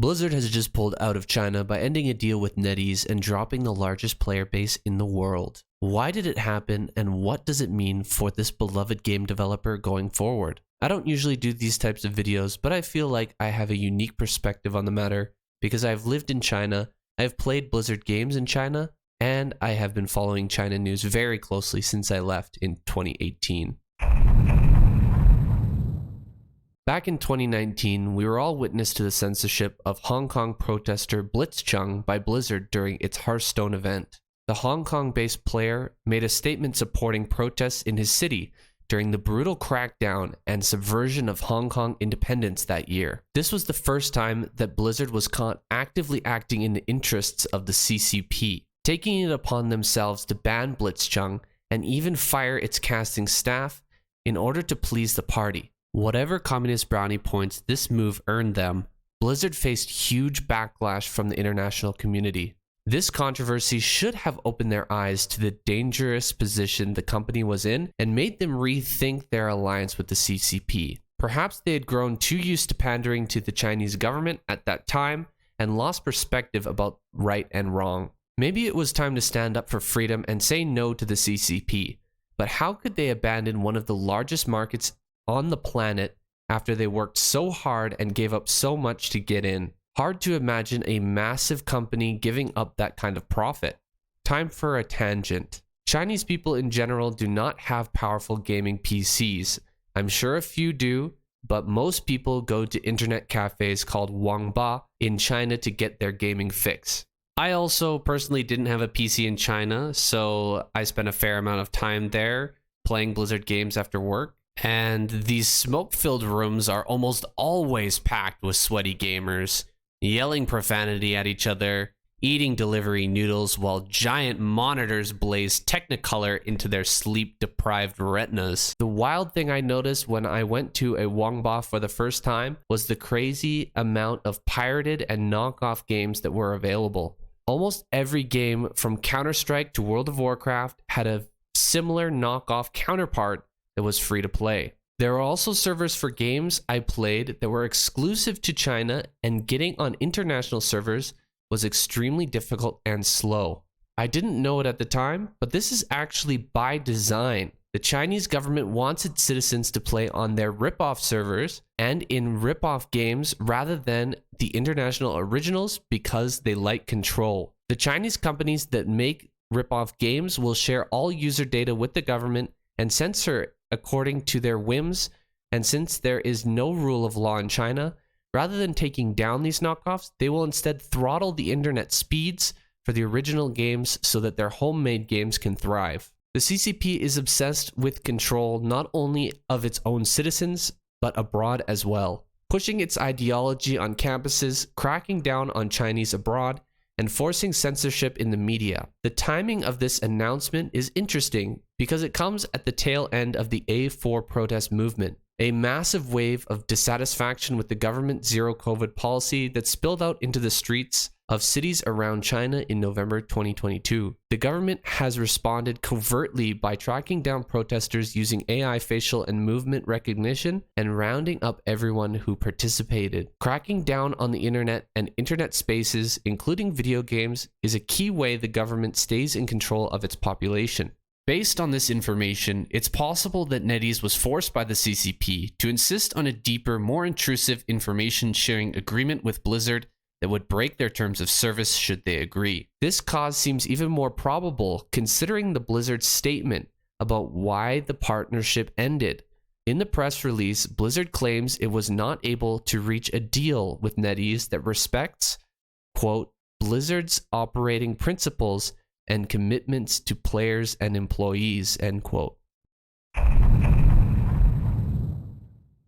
Blizzard has just pulled out of China by ending a deal with NetEase and dropping the largest player base in the world. Why did it happen, and what does it mean for this beloved game developer going forward? I don't usually do these types of videos, but I feel like I have a unique perspective on the matter because I've lived in China, I've played Blizzard games in China, and I have been following China news very closely since I left in 2018. Back in 2019, we were all witness to the censorship of Hong Kong protester Blitzchung by Blizzard during its Hearthstone event. The Hong Kong-based player made a statement supporting protests in his city during the brutal crackdown and subversion of Hong Kong independence that year. This was the first time that Blizzard was caught actively acting in the interests of the CCP, taking it upon themselves to ban Blitzchung and even fire its casting staff in order to please the party. Whatever communist brownie points this move earned them, Blizzard faced huge backlash from the international community. This controversy should have opened their eyes to the dangerous position the company was in and made them rethink their alliance with the CCP. Perhaps they had grown too used to pandering to the Chinese government at that time and lost perspective about right and wrong. Maybe it was time to stand up for freedom and say no to the CCP. But how could they abandon one of the largest markets on the planet after they worked so hard and gave up so much to get in? Hard to imagine a massive company giving up that kind of profit. Time for a tangent. Chinese people in general do not have powerful gaming PCs. I'm sure a few do, but most people go to internet cafes called Wangba in China to get their gaming fix. I also personally didn't have a PC in China, so I spent a fair amount of time there playing Blizzard games after work. And these smoke-filled rooms are almost always packed with sweaty gamers, yelling profanity at each other, eating delivery noodles while giant monitors blaze Technicolor into their sleep-deprived retinas. The wild thing I noticed when I went to a Wangba for the first time was the crazy amount of pirated and knockoff games that were available. Almost every game from Counter-Strike to World of Warcraft had a similar knockoff counterpart that was free to play. There are also servers for games I played that were exclusive to China, and getting on international servers was extremely difficult and slow. I didn't know it at the time, but this is actually by design. The Chinese government wants its citizens to play on their rip-off servers and in rip-off games rather than the international originals because they like control. The Chinese companies that make rip-off games will share all user data with the government and censor it according to their whims, and since there is no rule of law in China, rather than taking down these knockoffs, they will instead throttle the internet speeds for the original games so that their homemade games can thrive. The CCP is obsessed with control not only of its own citizens, but abroad as well, pushing its ideology on campuses, cracking down on Chinese abroad, and forcing censorship in the media. The timing of this announcement is interesting because it comes at the tail end of the A4 protest movement, a massive wave of dissatisfaction with the government zero COVID policy that spilled out into the streets of cities around China in November 2022. The government has responded covertly by tracking down protesters using AI facial and movement recognition and rounding up everyone who participated. Cracking down on the internet and internet spaces, including video games, is a key way the government stays in control of its population. Based on this information, it's possible that NetEase was forced by the CCP to insist on a deeper, more intrusive information sharing agreement with Blizzard that would break their terms of service should they agree. This cause seems even more probable considering the Blizzard statement about why the partnership ended. In the press release, Blizzard claims it was not able to reach a deal with NetEase that respects, quote, Blizzard's operating principles and commitments to players and employees, end quote.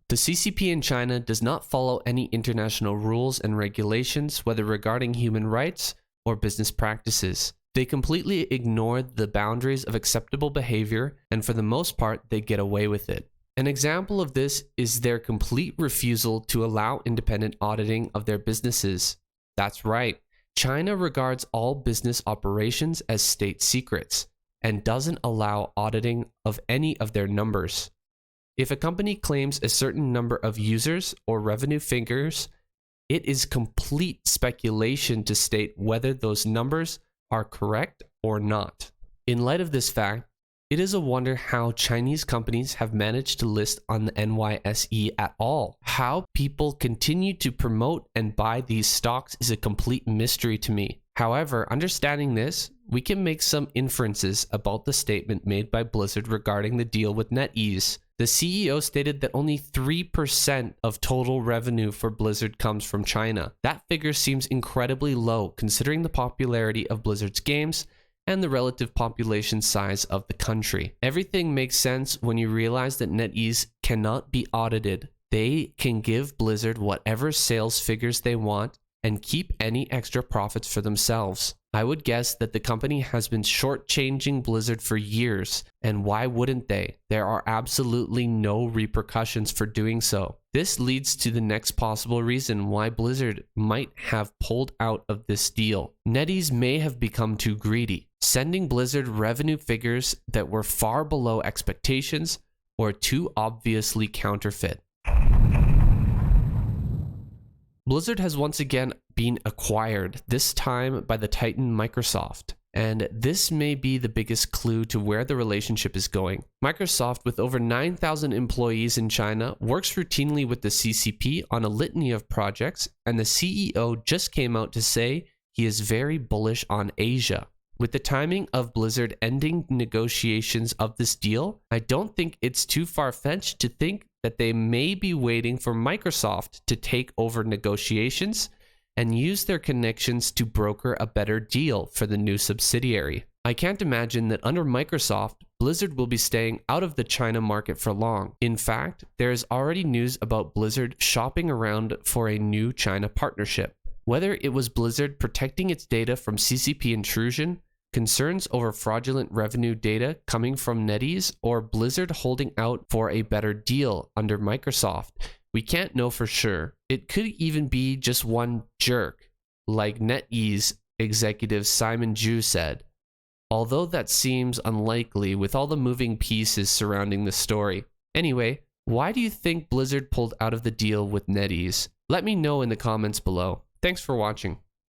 The CCP in China does not follow any international rules and regulations, whether regarding human rights or business practices. They completely ignore the boundaries of acceptable behavior, and for the most part, they get away with it. An example of this is their complete refusal to allow independent auditing of their businesses. That's right, China regards all business operations as state secrets and doesn't allow auditing of any of their numbers. If a company claims a certain number of users or revenue figures, It is complete speculation to state whether those numbers are correct or not. In light of this fact, it is a wonder how Chinese companies have managed to list on the NYSE at all. How people continue to promote and buy these stocks is a complete mystery to me. However, understanding this, we can make some inferences about the statement made by Blizzard regarding the deal with NetEase. The CEO stated that only 3% of total revenue for Blizzard comes from China. That figure seems incredibly low considering the popularity of Blizzard's games and the relative population size of the country. Everything makes sense when you realize that NetEase cannot be audited. They can give Blizzard whatever sales figures they want and keep any extra profits for themselves. I would guess that the company has been shortchanging Blizzard for years, and why wouldn't they? There are absolutely no repercussions for doing so. This leads to the next possible reason why Blizzard might have pulled out of this deal. NetEase may have become too greedy, sending Blizzard revenue figures that were far below expectations or too obviously counterfeit. Blizzard has once again been acquired, this time by the Titan Microsoft, and this may be the biggest clue to where the relationship is going. Microsoft, with over 9,000 employees in China, works routinely with the CCP on a litany of projects, and the CEO just came out to say he is very bullish on Asia. With the timing of Blizzard ending negotiations of this deal, I don't think it's too far-fetched to think that they may be waiting for Microsoft to take over negotiations and use their connections to broker a better deal for the new subsidiary. I can't imagine that under Microsoft, Blizzard will be staying out of the China market for long. In fact, there is already news about Blizzard shopping around for a new China partnership. Whether it was Blizzard protecting its data from CCP intrusion, concerns over fraudulent revenue data coming from NetEase, or Blizzard holding out for a better deal under Microsoft, we can't know for sure. It could even be just one jerk, like NetEase executive Simon Zhu said, although that seems unlikely with all the moving pieces surrounding the story. Anyway, why do you think Blizzard pulled out of the deal with NetEase? Let me know in the comments below. Thanks for watching.